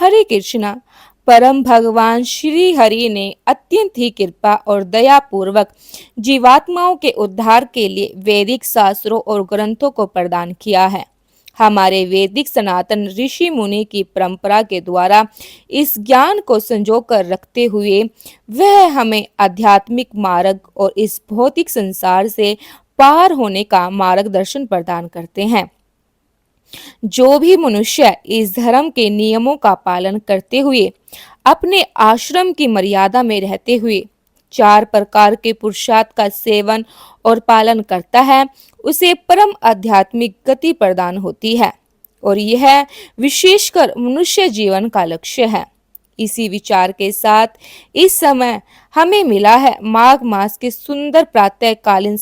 हरे कृष्णा। परम भगवान श्री हरि ने अत्यंत ही कृपा और दया पूर्वक जीवात्माओं के उद्धार के लिए वैदिक शास्त्रों और ग्रंथों को प्रदान किया है। हमारे वैदिक सनातन ऋषि मुनि की परंपरा के द्वारा इस ज्ञान को संजो कर रखते हुए वह हमें आध्यात्मिक मार्ग और इस भौतिक संसार से पार होने का मार्गदर्शन प्रदान करते हैं। जो भी मनुष्य इस धर्म के नियमों का पालन करते हुए अपने आश्रम की मर्यादा में रहते हुए 4 प्रकार के पुरुषार्थ का सेवन और पालन करता है, उसे परम आध्यात्मिक गति प्रदान होती है और यह विशेषकर मनुष्य जीवन का लक्ष्य है। इसी विचार के साथ इस समय हमें मिला है माघ मास के सुंदर प्रातःकालीन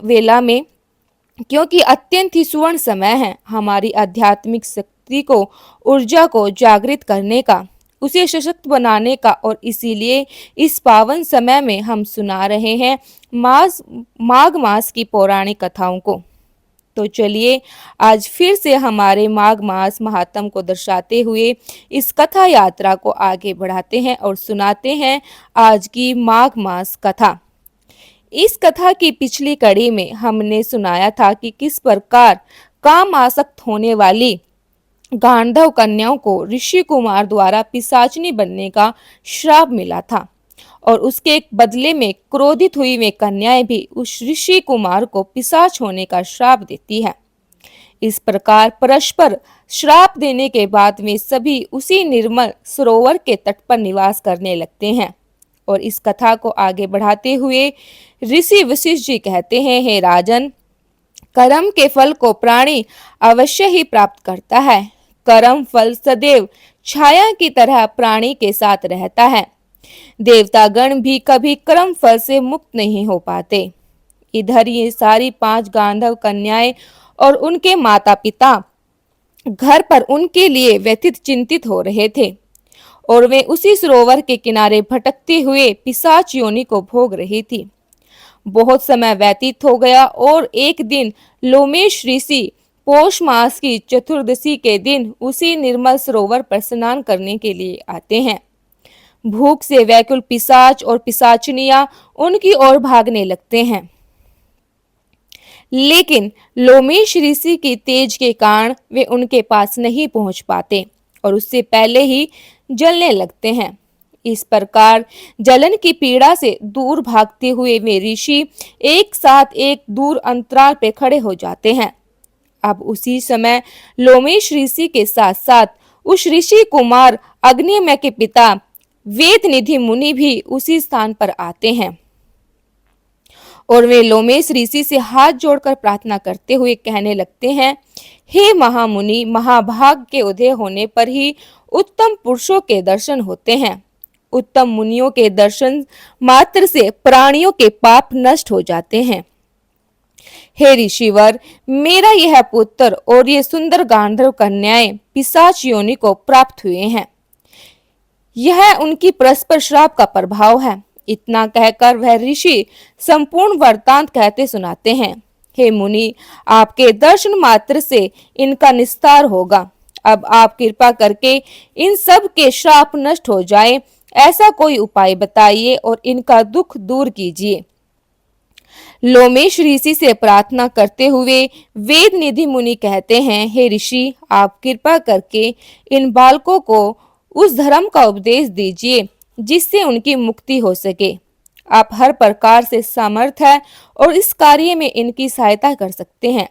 वेला में, क्योंकि अत्यंत ही सुवर्ण समय है हमारी आध्यात्मिक शक्ति को, ऊर्जा को जागृत करने का, उसे सशक्त बनाने का। और इसीलिए इस पावन समय में हम सुना रहे हैं माघ मास की पौराणिक कथाओं को। तो चलिए आज फिर से हमारे माघ मास महात्म को दर्शाते हुए इस कथा यात्रा को आगे बढ़ाते हैं और सुनाते हैं आज की माघ मास कथा। इस कथा की पिछली कड़ी में हमने सुनाया था कि किस प्रकार काम आसक्त होने वाली गांधर्व कन्याओं को ऋषि कुमार द्वारा पिशाचिनी बनने का श्राप मिला था और उसके बदले में क्रोधित हुई वे कन्याएं भी उस ऋषि कुमार को पिशाच होने का श्राप देती है। इस प्रकार परस्पर श्राप देने के बाद वे सभी उसी निर्मल सरोवर के तट पर निवास करने लगते हैं। और इस कथा को आगे बढ़ाते हुए ऋषि वशिष्ठ जी कहते हैं, हे राजन, कर्म के फल को प्राणी अवश्य ही प्राप्त करता है। कर्म फल सदैव छाया की तरह प्राणी के साथ रहता है। देवतागण भी कभी कर्म फल से मुक्त नहीं हो पाते। इधर ये सारी 5 गांधर्व कन्याएं और उनके माता पिता घर पर उनके लिए व्यथित चिंतित हो रहे थे और वे उसी सरोवर के किनारे भटकते हुए पिशाच योनि को भोग रही थी। बहुत समय व्यतीत हो गया और एक दिन लोमेश ऋषि पौष मास की चतुर्दशी के दिन उसी निर्मल सरोवर पर स्नान करने के लिए आते हैं। भूख से व्याकुल पिशाच और पिशाचिनियां उनकी ओर भागने लगते हैं, लेकिन लोमेश ऋषि की तेज के कारण वे उनके पास नहीं पहुंच पाते और उससे पहले ही जलने लगते हैं। इस प्रकार जलन की पीड़ा से दूर भागते हुए वे ऋषि एक साथ एक दूर अंतराल पे खड़े हो जाते हैं। अब उसी समय लोमेश ऋषि के साथ साथ उस ऋषि कुमार अग्निमय के पिता वेद निधि मुनि भी उसी स्थान पर आते हैं और वे लोमेश ऋषि से हाथ जोड़कर प्रार्थना करते हुए कहने लगते हैं, हे महामुनि, महाभाग के उदय होने पर ही उत्तम पुरुषों के दर्शन होते हैं। उत्तम मुनियों के दर्शन मात्र से प्राणियों के पाप नष्ट हो जाते हैं। हे ऋषिवर, मेरा यह पुत्र और ये सुंदर गांधर्व कन्याएं पिशाच योनि को प्राप्त हुए हैं। यह उनकी परस्पर श्राप का प्रभाव है। इतना कहकर वह ऋषि संपूर्ण वृत्तांत कहते सुनाते हैं। हे मुनि, आपके दर्शन मात्र से इनका निस्तार होगा। अब आप कृपा करके इन सब के श्राप नष्ट हो जाए, ऐसा कोई उपाय बताइए और इनका दुख दूर कीजिए। लोमेश ऋषि से प्रार्थना करते हुए वेद निधि मुनि कहते हैं, हे ऋषि, आप कृपा करके इन बालकों को उस धर्म का उपदेश दीजिए जिससे उनकी मुक्ति हो सके। आप हर प्रकार से समर्थ है और इस कार्य में इनकी सहायता कर सकते हैं।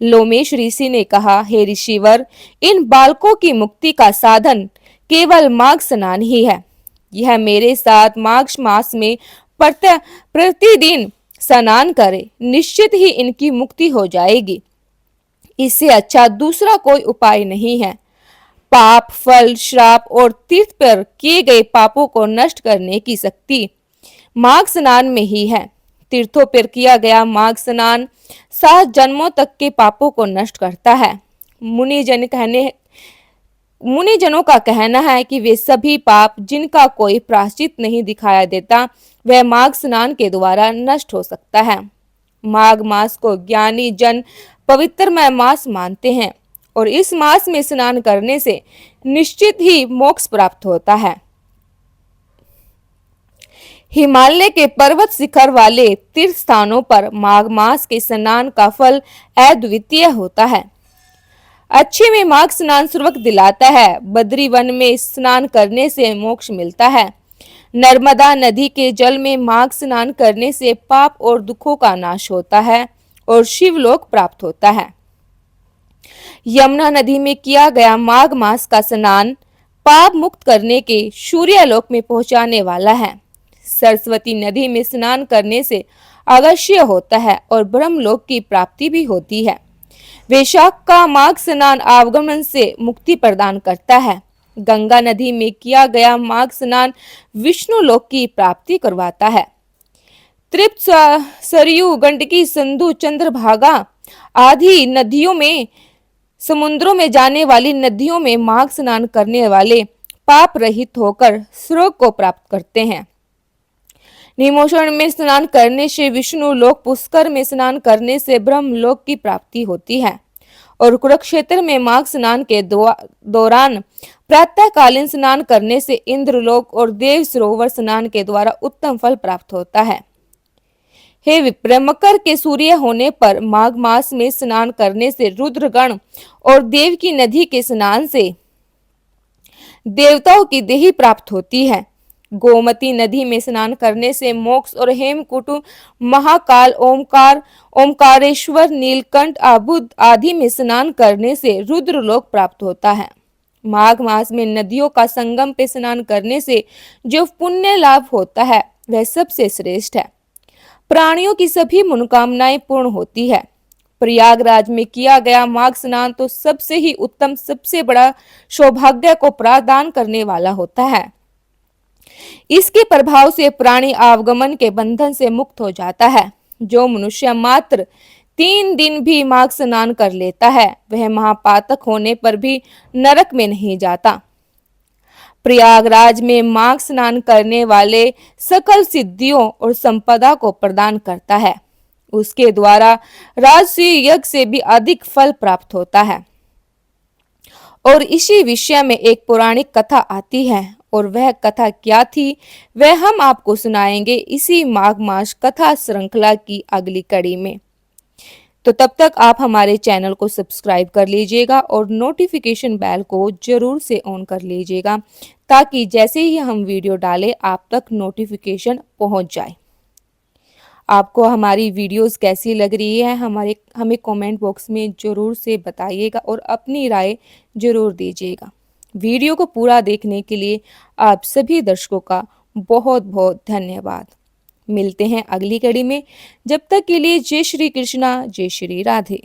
लोमेश ऋषि ने कहा, हे ऋषिवर, इन बालकों की मुक्ति का साधन केवल माघ स्नान ही है। यह मेरे साथ माघ मास में प्रतिदिन स्नान करे, निश्चित ही इनकी मुक्ति हो जाएगी। इससे अच्छा दूसरा कोई उपाय नहीं है। पाप, फल, श्राप और तीर्थ पर किए गए पापों को नष्ट करने की शक्ति माघ स्नान में ही है। तीर्थों पर किया गया माघ स्नान 7 जन्मों तक के पापों को नष्ट करता है। मुनिजनों का कहना है कि वे सभी पाप जिनका कोई प्रायश्चित नहीं दिखाया देता, वह माघ स्नान के द्वारा नष्ट हो सकता है। माघ मास को ज्ञानी जन पवित्रमय मास मानते हैं और इस मास में स्नान करने से निश्चित ही मोक्ष प्राप्त होता है। हिमालय के पर्वत शिखर वाले तीर्थ स्थानों पर माघ मास के स्नान का फल अद्वितीय होता है। अच्छे में माघ स्नान सुर्वक दिलाता है। बद्री वन में स्नान करने से मोक्ष मिलता है। नर्मदा नदी के जल में माघ स्नान करने से पाप और दुखों का नाश होता है और शिवलोक प्राप्त होता है। यमुना नदी में किया गया माघ मास का स्नान पाप मुक्त करने के सूर्यलोक में पहुंचाने वाला है। सरस्वती नदी में स्नान करने से अवश्य होता है और ब्रह्मलोक की प्राप्ति भी होती है। वैशाख का माघ स्नान आवागमन से मुक्ति प्रदान करता है। गंगा नदी में किया गया माघ स्नान विष्णु लोक की प्राप्ति करवाता है। तृप्त सरयू, गंडकी, सिंधु, चंद्रभागा आदि नदियों में, समुद्रों में जाने वाली नदियों में माघ स्नान करने वाले पाप रहित होकर स्वर्ग को प्राप्त करते हैं। निमोषण में स्नान करने से विष्णु लोक, पुष्कर में स्नान करने से ब्रह्म लोक की प्राप्ति होती है और कुरुक्षेत्र में माघ स्नान के दौरान प्रातःकालीन स्नान करने से इंद्रलोक और देव सरोवर स्नान के द्वारा उत्तम फल प्राप्त होता है। हे विप्र, मकर के सूर्य होने पर माघ मास में स्नान करने से रुद्रगण और देव की नदी के स्नान से देवताओं की देही प्राप्त होती है। गोमती नदी में स्नान करने से मोक्ष और हेमकूट, महाकाल, ओमकारेश्वर, नीलकंठ, आबुद आदि में स्नान करने से रुद्रलोक प्राप्त होता है। माघ मास में नदियों का संगम पे स्नान करने से जो पुण्य लाभ होता है वह सबसे श्रेष्ठ है। प्राणियों की सभी मनोकामनाएं पूर्ण होती है। प्रयागराज में किया गया माघ स्नान तो सबसे ही उत्तम, सबसे बड़ा सौभाग्य को प्रदान करने वाला होता है। इसके प्रभाव से प्राणी आवागमन के बंधन से मुक्त हो जाता है। जो मनुष्य मात्र 3 दिन भी माघ स्नान कर लेता है वह महापातक होने पर भी नरक में नहीं जाता। प्रयागराज में माघ स्नान करने वाले सकल सिद्धियों और संपदा को प्रदान करता है। उसके द्वारा राजसूय यज्ञ से भी अधिक फल प्राप्त होता है। और इसी विषय में एक पौराणिक कथा आती है और वह कथा क्या थी वह हम आपको सुनाएंगे इसी माघ मास कथा श्रृंखला की अगली कड़ी में। तो तब तक आप हमारे चैनल को सब्सक्राइब कर लीजिएगा और नोटिफिकेशन बेल को जरूर से ऑन कर लीजिएगा ताकि जैसे ही हम वीडियो डालें आप तक नोटिफिकेशन पहुंच जाए। आपको हमारी वीडियोस कैसी लग रही है हमें कमेंट बॉक्स में जरूर से बताइएगा और अपनी राय जरूर दीजिएगा। वीडियो को पूरा देखने के लिए आप सभी दर्शकों का बहुत बहुत धन्यवाद। मिलते हैं अगली कड़ी में। जब तक के लिए जय श्री कृष्णा, जय श्री राधे।